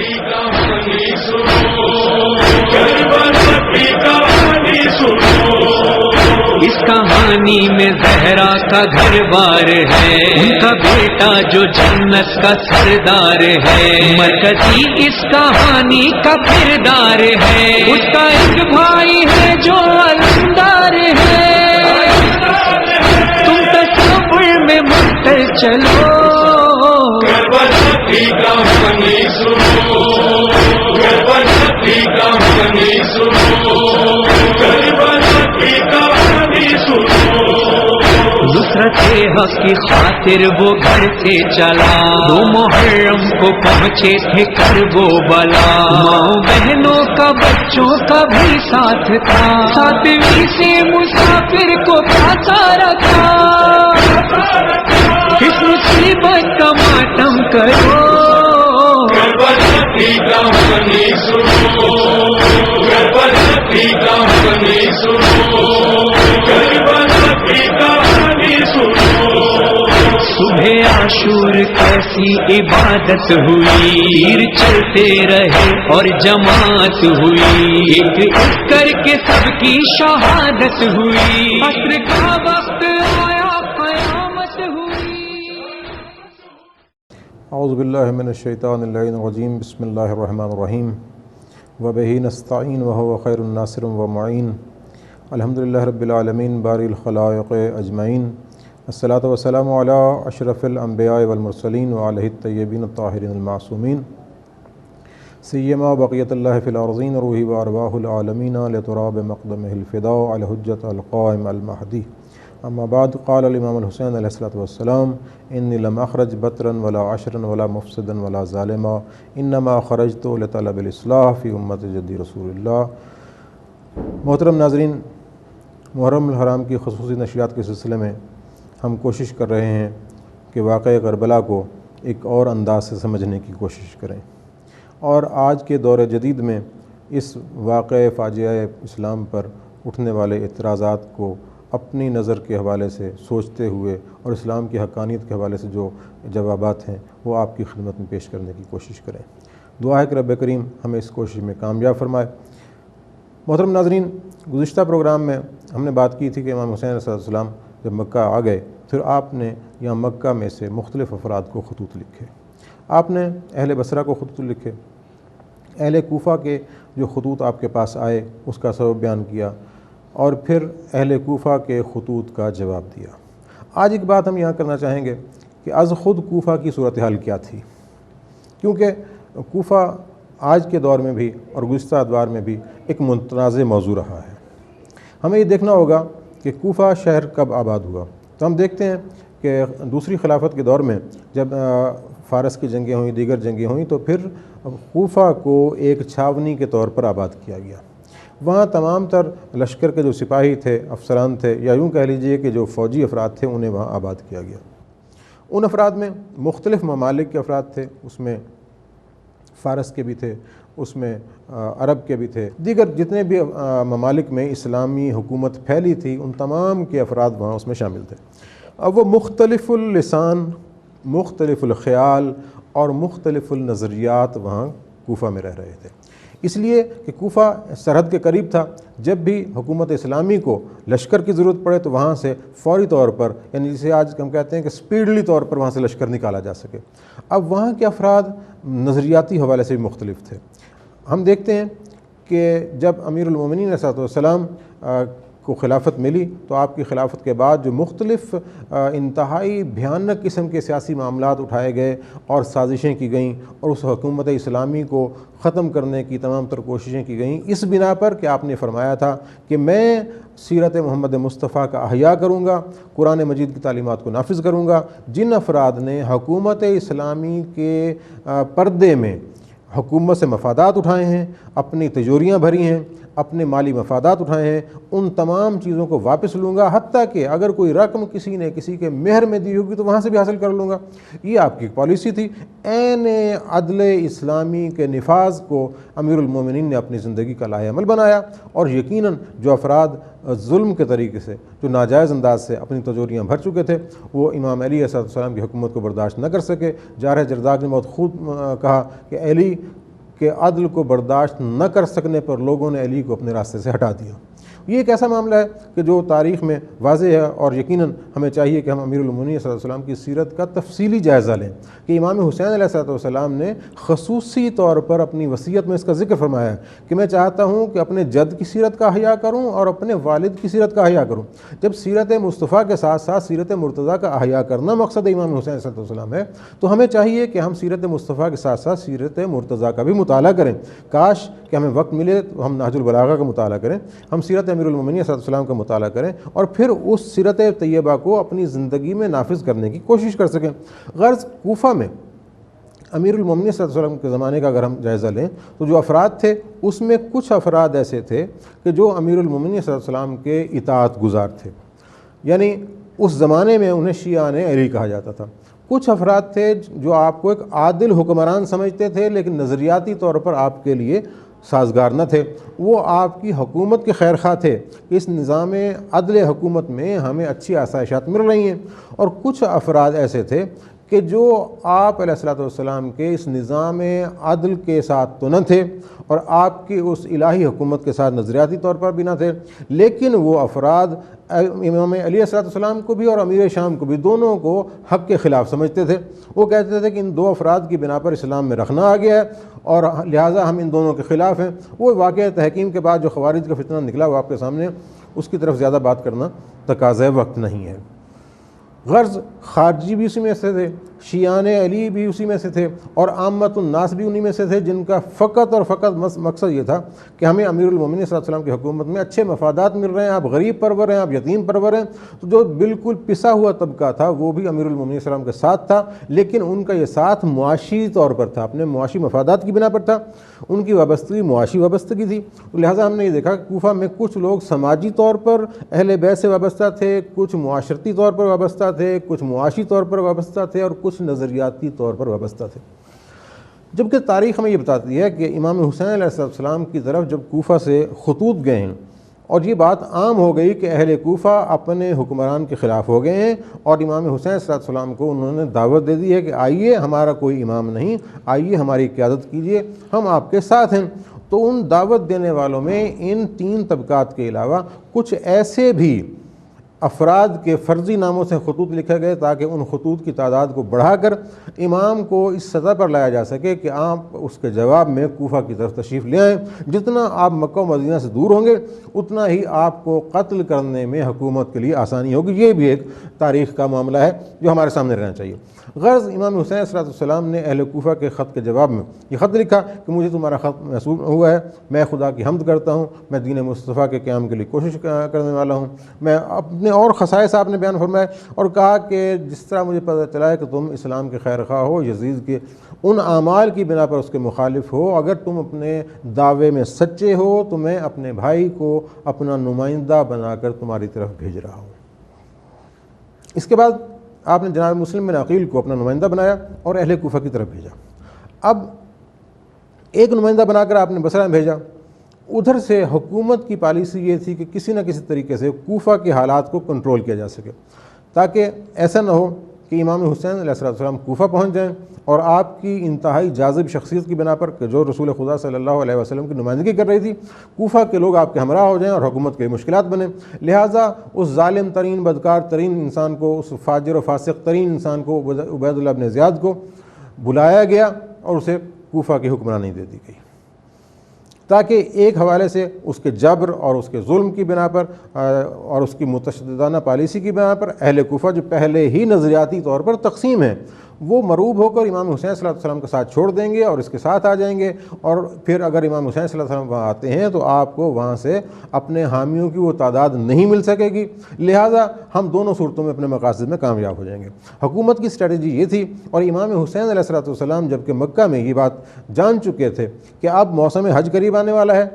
کی کہانی سنو، کربلا کی کہانی سنو۔ اس کہانی میں زہرا کا گھر بار ہے، ان کا بیٹا جو جنت کا سردار ہے، مرکزی اس کہانی کا کردار ہے، اس کا ایک بھائی ہے جو علمدار ہے، تم تصور میں مستر چلو، کربلا کی کہانی سنو، کربلا کی کہانی سنو، کربلا کی کہانی سنو۔ نصرت حق کی خاطر وہ گھر سے چلا، 2 محرم کو پہنچے تھے کرب و بلا، ماں بہنوں کا بچوں کا بھی ساتھ تھا، 7ویں سے مسافر کو پھانسا رکھا، اس مصیبت کا ماتم کرو، کربلا کی کہانی سنو، کربلا کی کہانی سنو، کربلا کی کہانی سنو۔ صبح عاشور کیسی عبادت ہوئی، تیر چلتے رہے اور جماعت ہوئی، ایک ایک کر کے سب کی شہادت ہوئی، عصر کا وقت آیا قیامت ہوئی۔ اعوذ باللہ من الشیطان اللعین الرجیم، بسم اللہ الرحمن الرحیم، وبہ نستعین وہو خیر الناصر ومعین، الحمدللہ رب العالمین باری الخلائق اجمعین، الصلاۃ والسلام علی اشرف الانبیاء والمرسلین وعلیہ الطیبین الطاہرین المعصومین، سیما بقیت اللہ فی الارضین روحی وارواح العالمین لتراب مقدمہ الفداء علی حجۃ القائم المہدی، اما بعد، قال الامام الحسین علیہ الصلوۃ والسلام انی لم اخرج بطرا ولا عشرا ولا مفسدا ولا ظالما انما خرجت لطلب الاصلاح فی امت جدی رسول اللہ۔ محترم ناظرین، محرم الحرام کی خصوصی نشریات کے سلسلے میں ہم کوشش کر رہے ہیں کہ واقعہ کربلا کو ایک اور انداز سے سمجھنے کی کوشش کریں، اور آج کے دور جدید میں اس واقعہ فاجعہ اسلام پر اٹھنے والے اعتراضات کو اپنی نظر کے حوالے سے سوچتے ہوئے اور اسلام کی حقانیت کے حوالے سے جو جوابات ہیں وہ آپ کی خدمت میں پیش کرنے کی کوشش کریں۔ دعا ہے کہ رب کریم ہمیں اس کوشش میں کامیاب فرمائے۔ محترم ناظرین، گزشتہ پروگرام میں ہم نے بات کی تھی کہ امام حسین علیہ السلام جب مکہ آ گئے، پھر آپ نے یہاں مکہ میں سے مختلف افراد کو خطوط لکھے۔ آپ نے اہل بصرہ کو خطوط لکھے، اہل کوفہ کے جو خطوط آپ کے پاس آئے اس کا سبب بیان کیا، اور پھر اہل کوفہ کے خطوط کا جواب دیا۔ آج ایک بات ہم یہاں کرنا چاہیں گے کہ از خود کوفہ کی صورتحال کیا تھی، کیونکہ کوفہ آج کے دور میں بھی اور گزشتہ ادوار میں بھی ایک متنازع موضوع رہا ہے۔ ہمیں یہ دیکھنا ہوگا کہ کوفہ شہر کب آباد ہوا۔ تو ہم دیکھتے ہیں کہ دوسری خلافت کے دور میں جب فارس کی جنگیں ہوئیں، دیگر جنگیں ہوئیں، تو پھر کوفہ کو ایک چھاونی کے طور پر آباد کیا گیا۔ وہاں تمام تر لشکر کے جو سپاہی تھے، افسران تھے، یا یوں کہہ لیجئے کہ جو فوجی افراد تھے، انہیں وہاں آباد کیا گیا۔ ان افراد میں مختلف ممالک کے افراد تھے، اس میں فارس کے بھی تھے، اس میں عرب کے بھی تھے، دیگر جتنے بھی ممالک میں اسلامی حکومت پھیلی تھی ان تمام کے افراد وہاں اس میں شامل تھے۔ اب وہ مختلف اللسان، مختلف الخیال اور مختلف النظریات وہاں کوفہ میں رہ رہے تھے، اس لیے کہ کوفہ سرحد کے قریب تھا۔ جب بھی حکومت اسلامی کو لشکر کی ضرورت پڑے تو وہاں سے فوری طور پر، یعنی جسے آج ہم کہتے ہیں کہ سپیڈلی طور پر وہاں سے لشکر نکالا جا سکے۔ اب وہاں کے افراد نظریاتی حوالے سے بھی مختلف تھے۔ ہم دیکھتے ہیں کہ جب امیر المومنین علیہ السلام کو خلافت ملی تو آپ کی خلافت کے بعد جو مختلف انتہائی بھیانک قسم کے سیاسی معاملات اٹھائے گئے اور سازشیں کی گئیں، اور اس حکومت اسلامی کو ختم کرنے کی تمام تر کوششیں کی گئیں، اس بنا پر کہ آپ نے فرمایا تھا کہ میں سیرت محمد مصطفیٰ کا احیاء کروں گا، قرآن مجید کی تعلیمات کو نافذ کروں گا۔ جن افراد نے حکومت اسلامی کے پردے میں حکومت سے مفادات اٹھائے ہیں، اپنی تجوریاں بھری ہیں، اپنے مالی مفادات اٹھائے ہیں، ان تمام چیزوں کو واپس لوں گا، حتیٰ کہ اگر کوئی رقم کسی نے کسی کے مہر میں دی ہوگی تو وہاں سے بھی حاصل کر لوں گا۔ یہ آپ کی پالیسی تھی۔ عین عدل اسلامی کے نفاذ کو امیر المومنین نے اپنی زندگی کا لائحہ عمل بنایا، اور یقیناً جو افراد ظلم کے طریقے سے، جو ناجائز انداز سے اپنی تجوریاں بھر چکے تھے، وہ امام علی علیہ السلام کی حکومت کو برداشت نہ کر سکے۔ جارح جرداق نے بہت خود کہا کہ علی کہ عدل کو برداشت نہ کر سکنے پر لوگوں نے علی کو اپنے راستے سے ہٹا دیا۔ یہ ایک ایسا معاملہ ہے کہ جو تاریخ میں واضح ہے، اور یقیناً ہمیں چاہیے کہ ہم امیر المومنین صلی اللہ علیہ وسلم کی سیرت کا تفصیلی جائزہ لیں کہ امام حسین علیہ السلام نے خصوصی طور پر اپنی وصیت میں اس کا ذکر فرمایا ہے کہ میں چاہتا ہوں کہ اپنے جد کی سیرت کا احیاء کروں اور اپنے والد کی سیرت کا احیاء کروں۔ جب سیرت مصطفیٰ کے ساتھ ساتھ سیرت مرتضیٰ کا احیاء کرنا مقصد امام حسین علیہ السلام ہے، تو ہمیں چاہیے کہ ہم سیرت مصطفیٰ کے ساتھ ساتھ سیرت مرتضیٰ کا بھی مطالعہ کریں۔ کاش کہ ہمیں وقت ملے تو ہم نہج البلاغہ کا مطالعہ کریں، ہم سیرت امیر المومنین صلی اللہ علیہ وسلم کا مطالعہ کریں اور پھر اس سیرت طیبہ کو اپنی زندگی میں نافذ کرنے کی کوشش کر سکیں۔ غرض کوفہ میں امیر المومنین صلی اللہ علیہ وسلم کے زمانے کا اگر ہم جائزہ لیں تو جو افراد تھے اس میں کچھ افراد ایسے تھے کہ جو امیر المومنین صلی اللہ علیہ وسلم کے اطاعت گزار تھے، یعنی اس زمانے میں انہیں شیعان علی کہا جاتا تھا۔ کچھ افراد تھے جو آپ کو ایک عادل حکمران سمجھتے تھے لیکن نظریاتی طور پر آپ کے لیے سازگار نہ تھے، وہ آپ کی حکومت کے خیر خواہ تھے کہ اس نظام عدل حکومت میں ہمیں اچھی آسائشات مل رہی ہیں، اور کچھ افراد ایسے تھے کہ جو آپ علیہ الصلوۃ والسلام کے اس نظام عدل کے ساتھ تو نہ تھے اور آپ کی اس الہی حکومت کے ساتھ نظریاتی طور پر بھی نہ تھے، لیکن وہ افراد امام علی علیہ السلام کو بھی اور امیر شام کو بھی دونوں کو حق کے خلاف سمجھتے تھے۔ وہ کہتے تھے کہ ان دو افراد کی بنا پر اسلام میں رکھنا آ گیا ہے اور لہٰذا ہم ان دونوں کے خلاف ہیں۔ وہ واقعہ تحکیم کے بعد جو خوارج کا فتنہ نکلا وہ آپ کے سامنے، اس کی طرف زیادہ بات کرنا تقاضۂ وقت نہیں ہے۔ غرض خارجی بھی اسی میں سے تھے، شیعان علی بھی اسی میں سے تھے، اور عامت الناس بھی انہی میں سے تھے جن کا فقط اور فقط مقصد یہ تھا کہ ہمیں امیر المومنین صلی اللہ علیہ وسلم کی حکومت میں اچھے مفادات مل رہے ہیں، آپ غریب پرور ہیں، آپ یتیم پرور ہیں۔ تو جو بالکل پسا ہوا طبقہ تھا وہ بھی امیر المومنین صلی اللہ علیہ وسلم کے ساتھ تھا، لیکن ان کا یہ ساتھ معاشی طور پر تھا، اپنے معاشی مفادات کی بنا پر تھا، ان کی وابستگی معاشی وابستگی تھی۔ لہٰذا ہم نے یہ دیکھا کہ کوفہ میں کچھ لوگ سماجی طور پر اہل بیت سے وابستہ تھے، کچھ معاشرتی طور پر وابستہ تھے، کچھ معاشی طور پر وابستہ تھے، اور کچھ نظریاتی طور پر وابستہ تھے۔ جبکہ تاریخ ہمیں یہ بتاتی ہے کہ امام حسین علیہ السلام کی طرف جب کوفہ سے خطوط گئے ہیں اور یہ بات عام ہو گئی کہ اہل کوفہ اپنے حکمران کے خلاف ہو گئے ہیں، اور امام حسین علیہ السلام کو انہوں نے دعوت دے دی ہے کہ آئیے، ہمارا کوئی امام نہیں، آئیے ہماری قیادت کیجیے، ہم آپ کے ساتھ ہیں۔ تو ان دعوت دینے والوں میں ان تین طبقات کے علاوہ کچھ ایسے بھی افراد کے فرضی ناموں سے خطوط لکھے گئے تاکہ ان خطوط کی تعداد کو بڑھا کر امام کو اس سطح پر لایا جا سکے کہ آپ اس کے جواب میں کوفہ کی طرف تشریف لے آئیں۔ جتنا آپ مکہ و مدینہ سے دور ہوں گے اتنا ہی آپ کو قتل کرنے میں حکومت کے لیے آسانی ہوگی۔ یہ بھی ایک تاریخ کا معاملہ ہے جو ہمارے سامنے رہنا چاہیے۔ غرض امام حسین علیہ السلام نے اہل کوفہ کے خط کے جواب میں یہ خط لکھا کہ مجھے تمہارا خط موصول ہوا ہے، میں خدا کی حمد کرتا ہوں، میں دین مصطفیٰ کے قیام کے لیے کوشش کرنے والا ہوں۔ میں اپنے اور خصائص آپ نے بیان فرمائے اور کہا کہ جس طرح مجھے پتہ چلا ہے کہ تم اسلام کے خیر خواہ ہو، یزید کے ان اعمال کی بنا پر اس کے مخالف ہو، اگر تم اپنے دعوے میں سچے ہو تو میں اپنے بھائی کو اپنا نمائندہ بنا کر تمہاری طرف بھیج رہا ہوں۔ اس کے بعد آپ نے جناب مسلم بن عقیل کو اپنا نمائندہ بنایا اور اہل کوفہ کی طرف بھیجا۔ اب ایک نمائندہ بنا کر آپ نے بصرہ میں بھیجا، ادھر سے حکومت کی پالیسی یہ تھی کہ کسی نہ کسی طریقے سے کوفہ کے حالات کو کنٹرول کیا جا سکے، تاکہ ایسا نہ ہو کہ امام حسین علیہ السلام کوفہ پہنچ جائیں اور آپ کی انتہائی جاذب شخصیت کی بنا پر کہ جو رسول خدا صلی اللہ علیہ وسلم کی نمائندگی کر رہی تھی، کوفہ کے لوگ آپ کے ہمراہ ہو جائیں اور حکومت کے مشکلات بنیں۔ لہٰذا اس ظالم ترین بدکار ترین انسان کو، اس فاجر و فاسق ترین انسان کو، عبید اللہ بن زیاد کو بلایا گیا اور اسے کوفہ کی حکمرانی دے دی گئی، تاکہ ایک حوالے سے اس کے جبر اور اس کے ظلم کی بنا پر اور اس کی متشددانہ پالیسی کی بنا پر اہل کوفہ جو پہلے ہی نظریاتی طور پر تقسیم ہے، وہ مروب ہو کر امام حسین صلی اللہ علیہ وسلم کے ساتھ چھوڑ دیں گے اور اس کے ساتھ آ جائیں گے، اور پھر اگر امام حسین صلی اللہ علیہ وسلم وہاں آتے ہیں تو آپ کو وہاں سے اپنے حامیوں کی وہ تعداد نہیں مل سکے گی، لہٰذا ہم دونوں صورتوں میں اپنے مقاصد میں کامیاب ہو جائیں گے۔ حکومت کی اسٹریٹجی یہ تھی، اور امام حسین علیہ السلام جب کہ مکہ میں یہ بات جان چکے تھے کہ اب موسم حج قریب آنے والا ہے،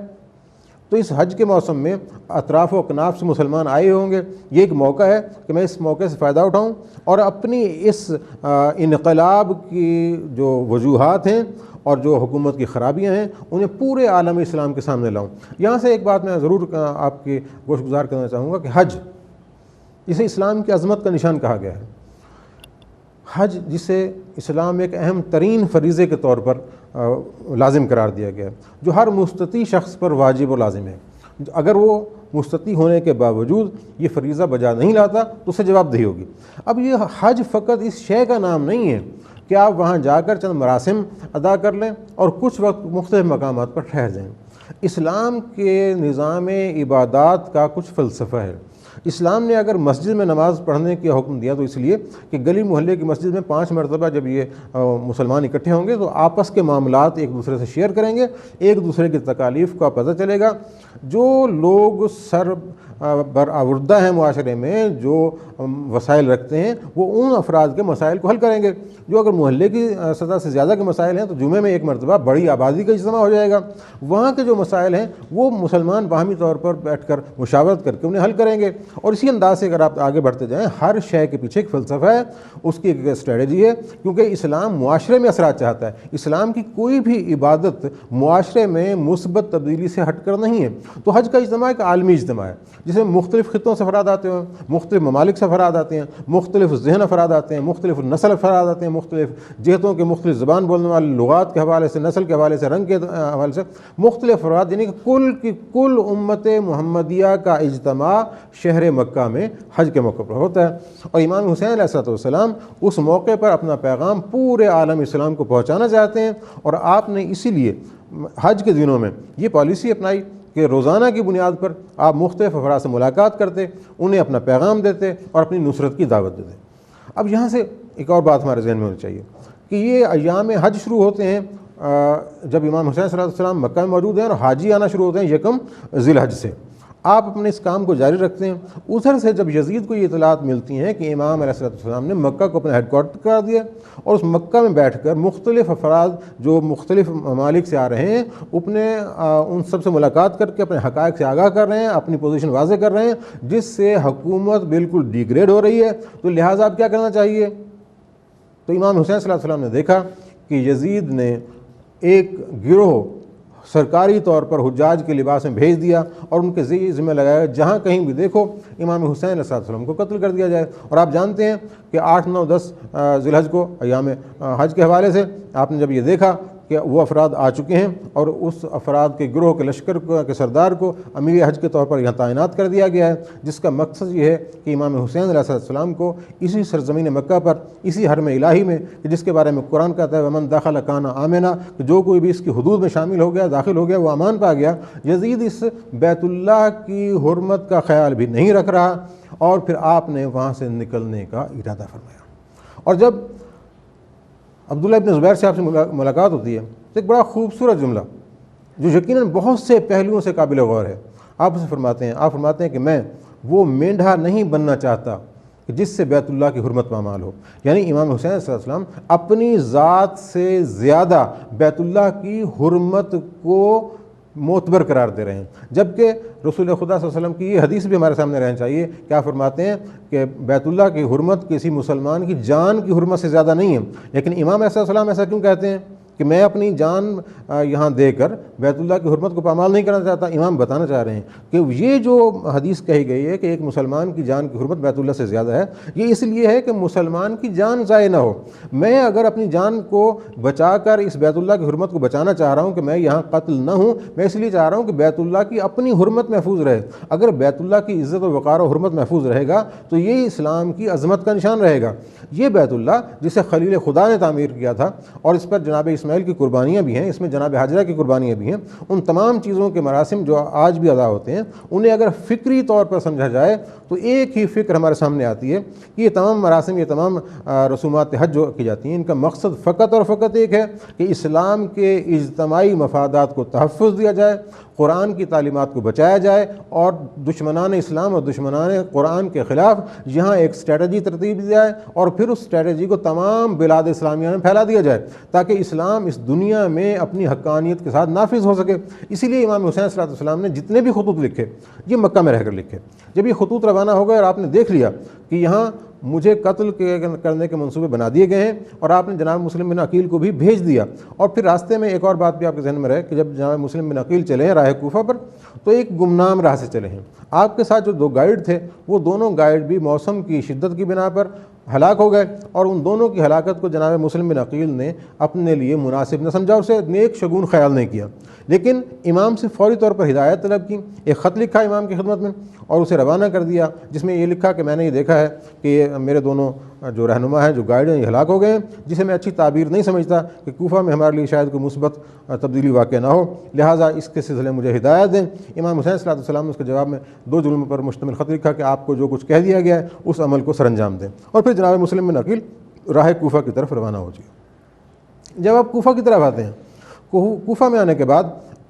تو اس حج کے موسم میں اطراف و اکناف سے مسلمان آئے ہوں گے، یہ ایک موقع ہے کہ میں اس موقع سے فائدہ اٹھاؤں اور اپنی اس انقلاب کی جو وجوہات ہیں اور جو حکومت کی خرابیاں ہیں انہیں پورے عالم اسلام کے سامنے لاؤں۔ یہاں سے ایک بات میں ضرور آپ کی گوش گزار کرنا چاہوں گا کہ حج، اسے اسلام کی عظمت کا نشان کہا گیا ہے۔ حج جسے اسلام ایک اہم ترین فریضے کے طور پر لازم قرار دیا گیا ہے، جو ہر مستطیع شخص پر واجب و لازم ہے، اگر وہ مستطیع ہونے کے باوجود یہ فریضہ بجا نہیں لاتا تو اسے جواب دہی ہوگی۔ اب یہ حج فقط اس شے کا نام نہیں ہے کہ آپ وہاں جا کر چند مراسم ادا کر لیں اور کچھ وقت مختلف مقامات پر ٹھہر جائیں۔ اسلام کے نظام عبادات کا کچھ فلسفہ ہے۔ اسلام نے اگر مسجد میں نماز پڑھنے کا حکم دیا تو اس لیے کہ گلی محلے کی مسجد میں 5 مرتبہ جب یہ مسلمان اکٹھے ہوں گے تو آپس کے معاملات ایک دوسرے سے شیئر کریں گے، ایک دوسرے کی تکالیف کا پتہ چلے گا۔ جو لوگ سر برآوردہ ہیں معاشرے میں، جو وسائل رکھتے ہیں، وہ ان افراد کے مسائل کو حل کریں گے۔ جو اگر محلے کی سطح سے زیادہ کے مسائل ہیں تو جمعے میں ایک مرتبہ بڑی آبادی کا اجتماع ہو جائے گا، وہاں کے جو مسائل ہیں وہ مسلمان باہمی طور پر بیٹھ کر مشاورت کر کے انہیں حل کریں گے۔ اور اسی انداز سے اگر آپ آگے بڑھتے جائیں، ہر شے کے پیچھے ایک فلسفہ ہے، اس کی ایک اسٹریٹجی ہے، کیونکہ اسلام معاشرے میں اثرات چاہتا ہے۔ اسلام کی کوئی بھی عبادت معاشرے میں مثبت تبدیلی سے ہٹ کر نہیں ہے۔ تو حج کا اجتماع ایک عالمی اجتماع ہے جس میں مختلف خطوں سے افراد آتے ہیں، مختلف ممالک سے افراد آتے ہیں، مختلف ذہن افراد آتے ہیں، مختلف نسل افراد آتے ہیں، مختلف جہتوں کے، مختلف زبان بولنے والے، لغات کے حوالے سے، نسل کے حوالے سے، رنگ کے حوالے سے مختلف افراد، یعنی کہ کل امت محمدیہ کا اجتماع شہر مکہ میں حج کے موقع پر ہوتا ہے۔ اور امام حسین علیہ السلام اس موقع پر اپنا پیغام پورے عالم اسلام کو پہنچانا چاہتے ہیں، اور آپ نے اسی لیے حج کے دنوں میں یہ پالیسی اپنائی کہ روزانہ کی بنیاد پر آپ مختلف افراد سے ملاقات کرتے، انہیں اپنا پیغام دیتے اور اپنی نصرت کی دعوت دیتے۔ اب یہاں سے ایک اور بات ہمارے ذہن میں ہونی چاہیے کہ یہ ایام حج شروع ہوتے ہیں جب امام حسین صلی اللہ علیہ وسلم مکہ میں موجود ہیں، اور حاجی آنا شروع ہوتے ہیں 1 ذی الحج سے۔ آپ اپنے اس کام کو جاری رکھتے ہیں۔ ادھر سے جب یزید کو یہ اطلاعات ملتی ہیں کہ امام علیہ السلام نے مکہ کو اپنا ہیڈ کوارٹر قرار دیا، اور اس مکہ میں بیٹھ کر مختلف افراد جو مختلف ممالک سے آ رہے ہیں ان سب سے ملاقات کر کے اپنے حقائق سے آگاہ کر رہے ہیں، اپنی پوزیشن واضح کر رہے ہیں، جس سے حکومت بالکل ڈیگریڈ ہو رہی ہے، تو لہٰذا اب کیا کرنا چاہیے؟ تو امام حسین صلی اللہ علیہ وسلم نے دیکھا کہ یزید نے ایک گروہ سرکاری طور پر حجاج کے لباس میں بھیج دیا اور ان کے ذمہ لگایا جہاں کہیں بھی دیکھو امام حسین علیہ السلام کو قتل کر دیا جائے۔ اور آپ جانتے ہیں کہ 8، 9، 10 ذی الحج کو ایام حج کے حوالے سے آپ نے جب یہ دیکھا کہ وہ افراد آ چکے ہیں اور اس افراد کے گروہ کے لشکر کے سردار کو امیر حج کے طور پر یہاں تعینات کر دیا گیا ہے، جس کا مقصد یہ ہے کہ امام حسین علیہ السلام کو اسی سرزمین مکہ پر، اسی حرم الہی میں، جس کے بارے میں قرآن کہتا ہے ومن دخل کان آمنا، کہ جو کوئی بھی اس کی حدود میں شامل ہو گیا، داخل ہو گیا، وہ امان پا گیا۔ یزید اس بیت اللہ کی حرمت کا خیال بھی نہیں رکھ رہا، اور پھر آپ نے وہاں سے نکلنے کا ارادہ فرمایا۔ اور جب عبداللہ ابن زبیر سے آپ سے ملاقات ہوتی ہے تو ایک بڑا خوبصورت جملہ جو یقیناً بہت سے پہلوؤں سے قابل غور ہے، آپ اسے فرماتے ہیں کہ میں وہ مینڈھا نہیں بننا چاہتا کہ جس سے بیت اللہ کی حرمت پامال ہو۔ یعنی امام حسین صلی اللہ علیہ وسلم اپنی ذات سے زیادہ بیت اللہ کی حرمت کو معتبر قرار دے رہے ہیں، جبکہ رسول خدا صلی اللہ علیہ وسلم کی یہ حدیث بھی ہمارے سامنے رہنی چاہیے۔ کیا فرماتے ہیں کہ بیت اللہ کی حرمت کسی مسلمان کی جان کی حرمت سے زیادہ نہیں ہے، لیکن امام علیہ السلام ایسا کیوں کہتے ہیں کہ میں اپنی جان یہاں دے کر بیت اللہ کی حرمت کو پامال نہیں کرنا چاہتا؟ امام بتانا چاہ رہے ہیں کہ یہ جو حدیث کہی گئی ہے کہ ایک مسلمان کی جان کی حرمت بیت اللہ سے زیادہ ہے، یہ اس لیے ہے کہ مسلمان کی جان ضائع نہ ہو۔ میں اگر اپنی جان کو بچا کر اس بیت اللہ کی حرمت کو بچانا چاہ رہا ہوں کہ میں یہاں قتل نہ ہوں، میں اس لیے چاہ رہا ہوں کہ بیت اللہ کی اپنی حرمت محفوظ رہے۔ اگر بیت اللہ کی عزت و وقار و حرمت محفوظ رہے گا تو یہ اسلام کی عظمت کا نشان رہے گا۔ یہ بیت اللہ جسے خلیل خدا نے تعمیر کیا تھا، اور اس پر جناب اسماعیل کی قربانیاں بھی ہیں، اس میں جناب حاجرہ کی قربانیاں بھی ہیں، ان تمام چیزوں کے مراسم جو آج بھی ادا ہوتے ہیں انہیں اگر فکری طور پر سمجھا جائے تو ایک ہی فکر ہمارے سامنے آتی ہے کہ یہ تمام مراسم، یہ تمام رسومات حج جو کی جاتی ہیں، ان کا مقصد فقط اور فقط ایک ہے کہ اسلام کے اجتماعی مفادات کو تحفظ دیا جائے، قرآن کی تعلیمات کو بچایا جائے، اور دشمنان اسلام اور دشمنان قرآن کے خلاف یہاں ایک اسٹریٹجی ترتیب دی جائے، اور پھر اس اسٹریٹجی کو تمام بلاد اسلامیہ میں پھیلا دیا جائے تاکہ اسلام اس دنیا میں اپنی حقانیت کے ساتھ نافذ ہو سکے۔ اسی لیے امام حسین صلی اللہ علیہ وسلم نے جتنے بھی خطوط لکھے یہ مکہ میں رہ کر لکھے۔ جب یہ خطوط روانہ ہو گئے اور آپ نے دیکھ لیا کہ یہاں مجھے قتل کرنے کے منصوبے بنا دیے گئے ہیں، اور آپ نے جناب مسلم بن عقیل کو بھی بھیج دیا، اور پھر راستے میں ایک اور بات بھی آپ کے ذہن میں رہے کہ جب جناب مسلم بن عقیل چلے ہیں راہ کوفہ پر تو ایک گمنام راہ سے چلے ہیں۔ آپ کے ساتھ جو 2 گائیڈ تھے وہ دونوں گائیڈ بھی موسم کی شدت کی بنا پر ہلاک ہو گئے، اور ان دونوں کی ہلاکت کو جناب مسلم بن عقیل نے اپنے لیے مناسب نہ سمجھا، اسے نیک شگون خیال نہیں کیا، لیکن امام سے فوری طور پر ہدایت طلب کی، ایک خط لکھا امام کی خدمت میں اور اسے روانہ کر دیا، جس میں یہ لکھا کہ میں نے یہ دیکھا ہے کہ یہ میرے دونوں جو رہنما ہیں، جو گائیڈ ہیں، یہ ہلاک ہو گئے ہیں، جسے میں اچھی تعبیر نہیں سمجھتا کہ کوفہ میں ہمارے لیے شاید کوئی مثبت تبدیلی واقع نہ ہو، لہٰذا اس کے سلسلے مجھے ہدایت دیں۔ امام حسین صلی اللہ علیہ وسلم نے اس کے جواب میں 2 جملوں پر مشتمل خط لکھا کہ آپ کو جو کچھ کہہ دیا گیا ہے اس عمل کو سر انجام دیں، اور پھر جناب مسلم بن عقیل راہ کوفہ کی طرف روانہ ہو جائے۔ جب آپ کوفہ کی طرف آتے ہیں، کوفہ میں آنے کے بعد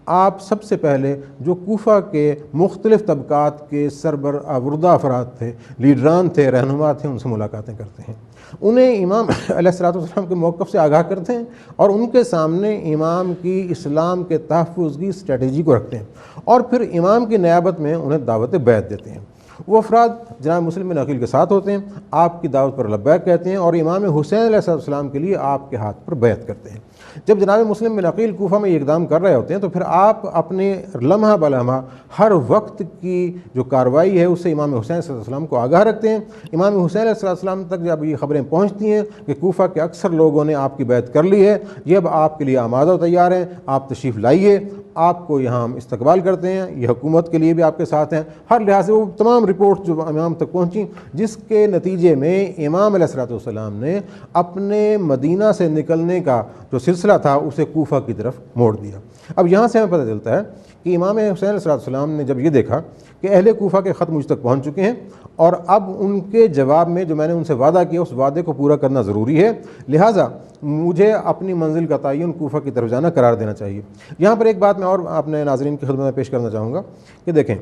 آپ سب سے پہلے جو کوفہ کے مختلف طبقات کے سربراہ افراد تھے، لیڈران تھے، رہنما تھے، ان سے ملاقاتیں کرتے ہیں، انہیں امام علیہ السلام کے موقف سے آگاہ کرتے ہیں اور ان کے سامنے امام کی اسلام کے تحفظ کی اسٹریٹجی کو رکھتے ہیں، اور پھر امام کی نیابت میں انہیں دعوت بیعت دیتے ہیں۔ وہ افراد جناب مسلم بن عقیل کے ساتھ ہوتے ہیں، آپ کی دعوت پر لبیک کہتے ہیں اور امام حسین علیہ السلام کے لیے آپ کے ہاتھ پر بیعت کرتے ہیں۔ جب جناب مسلم بن عقیل کوفہ میں یہ اقدام کر رہے ہوتے ہیں تو پھر آپ اپنے لمحہ بلمحہ ہر وقت کی جو کارروائی ہے اس سے امام حسین صلی اللہ علیہ وسلم کو آگاہ رکھتے ہیں۔ امام حسین علیہ السلام تک جب یہ خبریں پہنچتی ہیں کہ کوفہ کے اکثر لوگوں نے آپ کی بیعت کر لی ہے، یہ اب آپ کے لیے آمادہ و تیار ہیں، آپ تشریف لائیے، آپ کو یہاں ہم استقبال کرتے ہیں، یہ حکومت کے لیے بھی آپ کے ساتھ ہیں، ہر لحاظ سے وہ تمام رپورٹ جو امام تک پہنچیں، جس کے نتیجے میں امام علیہ السلام نے اپنے مدینہ سے نکلنے کا جو سلسلہ تھا اسے کوفہ کی طرف موڑ دیا۔ اب یہاں سے ہمیں پتہ چلتا ہے کہ امام حسین علیہ السلام نے جب یہ دیکھا کہ اہل کوفہ کے خط مجھ تک پہنچ چکے ہیں اور اب ان کے جواب میں جو میں نے ان سے وعدہ کیا اس وعدے کو پورا کرنا ضروری ہے، لہٰذا مجھے اپنی منزل کا تعین کوفہ کی طرف جانا قرار دینا چاہیے۔ یہاں پر ایک بات میں اور اپنے ناظرین کی خدمت میں پیش کرنا چاہوں گا کہ دیکھیں،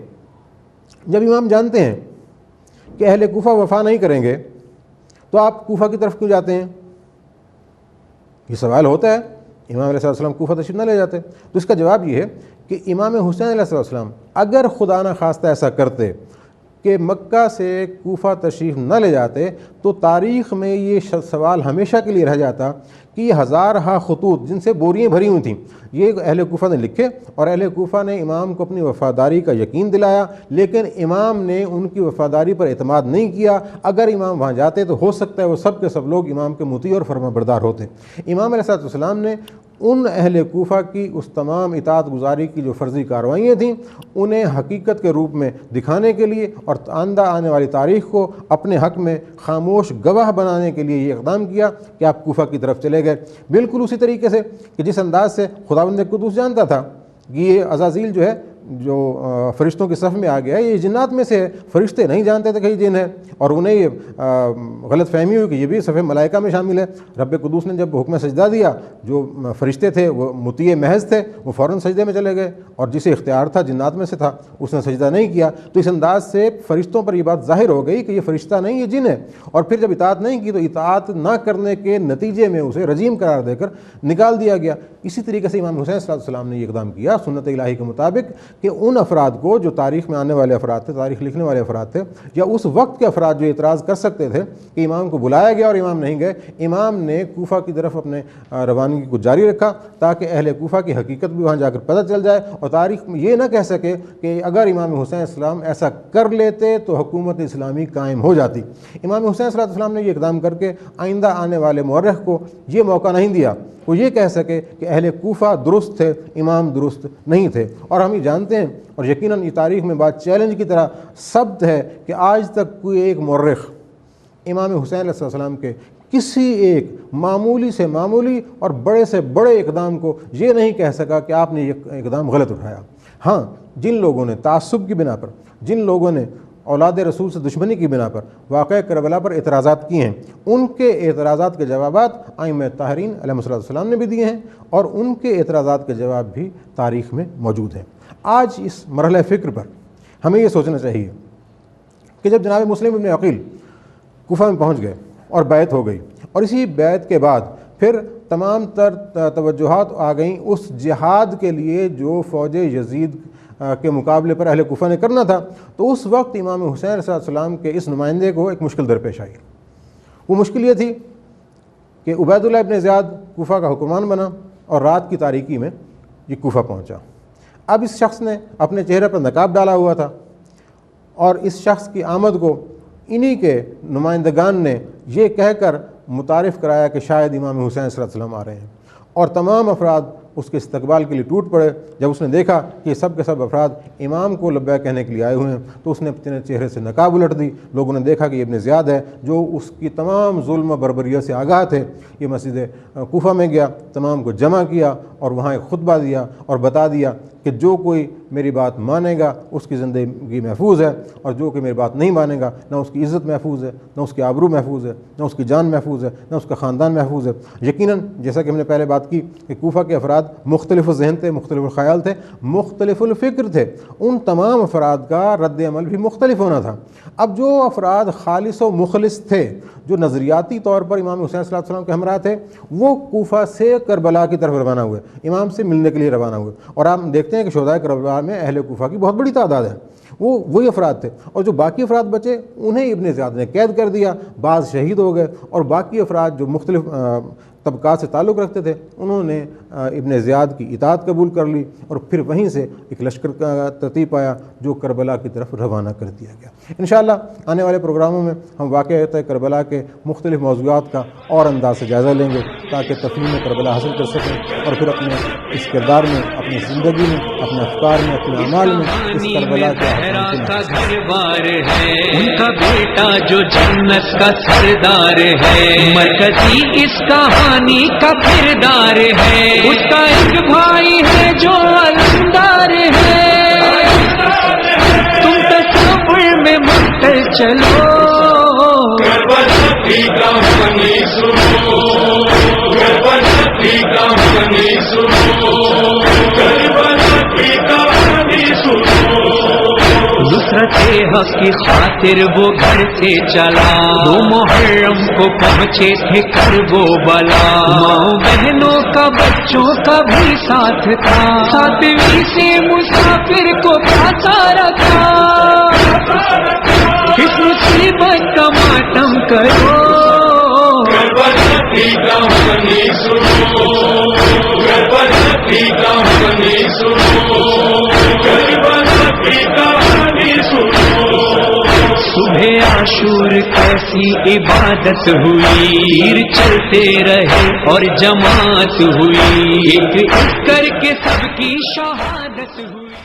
جب امام جانتے ہیں کہ اہل کوفہ وفا نہیں کریں گے تو آپ کوفہ کی طرف کیوں جاتے ہیں؟ یہ سوال ہوتا ہے۔ امام علیہ السلام کوفہ تشریف نہ لے جاتے؟ تو اس کا جواب یہ ہے کہ امام حسین علیہ السلام اگر خدا نہ خواستہ ایسا کرتے کہ مکہ سے کوفہ تشریف نہ لے جاتے تو تاریخ میں یہ سوال ہمیشہ کے لیے رہ جاتا کہ یہ ہزارہا خطوط جن سے بوریاں بھری ہوئی تھیں یہ اہل کوفہ نے لکھے اور اہل کوفہ نے امام کو اپنی وفاداری کا یقین دلایا، لیکن امام نے ان کی وفاداری پر اعتماد نہیں کیا۔ اگر امام وہاں جاتے تو ہو سکتا ہے وہ سب کے سب لوگ امام کے مطیع اور فرما بردار ہوتے۔ امام علیہ السلام نے ان اہل کوفہ کی اس تمام اطاعت گزاری کی جو فرضی کارروائیاں تھیں انہیں حقیقت کے روپ میں دکھانے کے لیے اور آئندہ آنے والی تاریخ کو اپنے حق میں خاموش گواہ بنانے کے لیے یہ اقدام کیا کہ آپ کوفہ کی طرف چلے گئے، بالکل اسی طریقے سے کہ جس انداز سے خداوند قدوس جانتا تھا کہ یہ عزازیل جو ہے جو فرشتوں کی صف میں آ گیا ہے یہ جنات میں سے ہے، فرشتے نہیں جانتے تھے کہ یہ جن ہے، اور انہیں یہ غلط فہمی ہوئی کہ یہ بھی صف ملائکہ میں شامل ہے۔ رب قدوس نے جب حکم سجدہ دیا جو فرشتے تھے وہ مطیع محض تھے وہ فوراً سجدے میں چلے گئے، اور جسے اختیار تھا جنات میں سے تھا اس نے سجدہ نہیں کیا۔ تو اس انداز سے فرشتوں پر یہ بات ظاہر ہو گئی کہ یہ فرشتہ نہیں یہ جن ہے، اور پھر جب اطاعت نہیں کی تو اطاعت نہ کرنے کے نتیجے میں اسے رجیم قرار دے کر نکال دیا گیا۔ اسی طریقے سے امام حسین صلی اللہ علیہ وسلم نے یہ اقدام کیا سنت الہی کے مطابق کہ ان افراد کو جو تاریخ میں آنے والے افراد تھے، تاریخ لکھنے والے افراد تھے، یا اس وقت کے افراد جو اعتراض کر سکتے تھے کہ امام کو بلایا گیا اور امام نہیں گئے، امام نے کوفہ کی طرف اپنے روانگی کو جاری رکھا تاکہ اہل کوفہ کی حقیقت بھی وہاں جا کر پتہ چل جائے اور تاریخ میں یہ نہ کہہ سکے کہ اگر امام حسین السلام ایسا کر لیتے تو حکومت اسلامی قائم ہو جاتی۔ امام حسین صلی اللہ علیہ وسلم نے یہ اقدام کر کے آئندہ آنے والے مورخ کو یہ موقع نہیں دیا وہ یہ کہہ سکے کہ اہل کوفہ درست تھے، امام درست نہیں تھے۔ اور ہم یہ جانتے ہیں اور یقیناً یہ تاریخ میں بات چیلنج کی طرح ثبت ہے کہ آج تک کوئی ایک مورخ امام حسین علیہ السلام کے کسی ایک معمولی سے معمولی اور بڑے سے بڑے اقدام کو یہ نہیں کہہ سکا کہ آپ نے یہ اقدام غلط اٹھایا۔ ہاں، جن لوگوں نے تعصب کی بنا پر، جن لوگوں نے اولاد رسول سے دشمنی کی بنا پر واقعہ کربلا پر اعتراضات کیے ہیں، ان کے اعتراضات کے جوابات ائمہ طاہرین علیہ السلام نے بھی دیے ہیں اور ان کے اعتراضات کے جواب بھی تاریخ میں موجود ہیں۔ آج اس مرحلہ فکر پر ہمیں یہ سوچنا چاہیے کہ جب جناب مسلم ابن عقیل کوفہ میں پہنچ گئے اور بیعت ہو گئی، اور اسی بیعت کے بعد پھر تمام تر توجہات آ گئیں اس جہاد کے لیے جو فوج یزید کے مقابلے پر اہل کوفہ نے کرنا تھا، تو اس وقت امام حسین علیہ السلام کے اس نمائندے کو ایک مشکل درپیش آئی۔ وہ مشکل یہ تھی کہ عبید اللہ ابن زیاد کوفہ کا حکمران بنا اور رات کی تاریکی میں یہ کوفہ پہنچا۔ اب اس شخص نے اپنے چہرے پر نقاب ڈالا ہوا تھا اور اس شخص کی آمد کو انہی کے نمائندگان نے یہ کہہ کر متعارف کرایا کہ شاید امام حسین صلی اللہ علیہ وسلم آ رہے ہیں، اور تمام افراد اس کے استقبال کے لیے ٹوٹ پڑے۔ جب اس نے دیکھا کہ یہ سب کے سب افراد امام کو لبیک کہنے کے لیے آئے ہوئے ہیں تو اس نے اپنے چہرے سے نقاب الٹ دی۔ لوگوں نے دیکھا کہ یہ ابن زیاد ہے جو اس کی تمام ظلم و بربریت سے آگاہ تھے۔ یہ مسجد کوفہ میں گیا، تمام کو جمع کیا اور وہاں ایک خطبہ دیا اور بتا دیا کہ جو کوئی میری بات مانے گا اس کی زندگی محفوظ ہے، اور جو کہ میری بات نہیں مانے گا نہ اس کی عزت محفوظ ہے، نہ اس کی آبرو محفوظ ہے، نہ اس کی جان محفوظ ہے، نہ اس کا خاندان محفوظ ہے۔ یقیناً جیسا کہ ہم نے پہلے بات کی کہ کوفہ کے افراد مختلف ذہن تھے، مختلف الخیال تھے، مختلف الفکر تھے، ان تمام افراد کا رد عمل بھی مختلف ہونا تھا۔ اب جو افراد خالص و مخلص تھے، جو نظریاتی طور پر امام حسین صلی اللہ علیہ وسلم کے ہمراہ تھے، وہ کوفہ سے کربلا کی طرف روانہ ہوئے، امام سے ملنے کے لیے روانہ ہوئے، اور آپ دیکھتے ہیں کہ شہدائے کربلا میں اہل کوفہ کی بہت بڑی تعداد ہے، وہی افراد تھے، اور جو باقی افراد بچے انہیں ابن زیاد نے قید کر دیا، بعض شہید ہو گئے، اور باقی افراد جو مختلف طبقات سے تعلق رکھتے تھے انہوں نے ابن زیاد کی اطاعت قبول کر لی، اور پھر وہیں سے ایک لشکر کا ترتیب آیا جو کربلا کی طرف روانہ کر دیا گیا۔ انشاءاللہ آنے والے پروگراموں میں ہم واقعہ کربلا کے مختلف موضوعات کا اور انداز سے جائزہ لیں گے تاکہ تفہیم کربلا حاصل کر سکیں، اور پھر اپنے اس کردار میں، اپنی زندگی میں، اپنے افکار میں، اپنے اعمال میں اس کربلا کا گھر بار ہے، ان کا بیٹا جو جنت کا سردار ہے، مرکزی اس کہانی کا کردار ہے، اس کا ایک بھائی ہے جو علمدار ہے، تم تصور میں مکتل چلو، کربلا کی کہانی سنو، کربلا کی کہانی سنو، کربلا کی کہانی سنو۔ نصرت حق کی خاطر وہ گھر سے چلا، 2 محرم کو پہنچے تھے کربو بلا، ماں بہنوں کا بچوں کا بھی ساتھ تھا، 7ویں سے مسافر کو پھانسا رکھا، اس مصیبت کا ماتم کرو، کربلا کی کہانی سنو، کربلا کی کہانی سنو، کربلا کی کہانی سنو۔ صبح عاشور کیسی عبادت ہوئی، تیر چلتے رہے اور جماعت ہوئی، ایک ایک کر کے سب کی شہادت ہوئی۔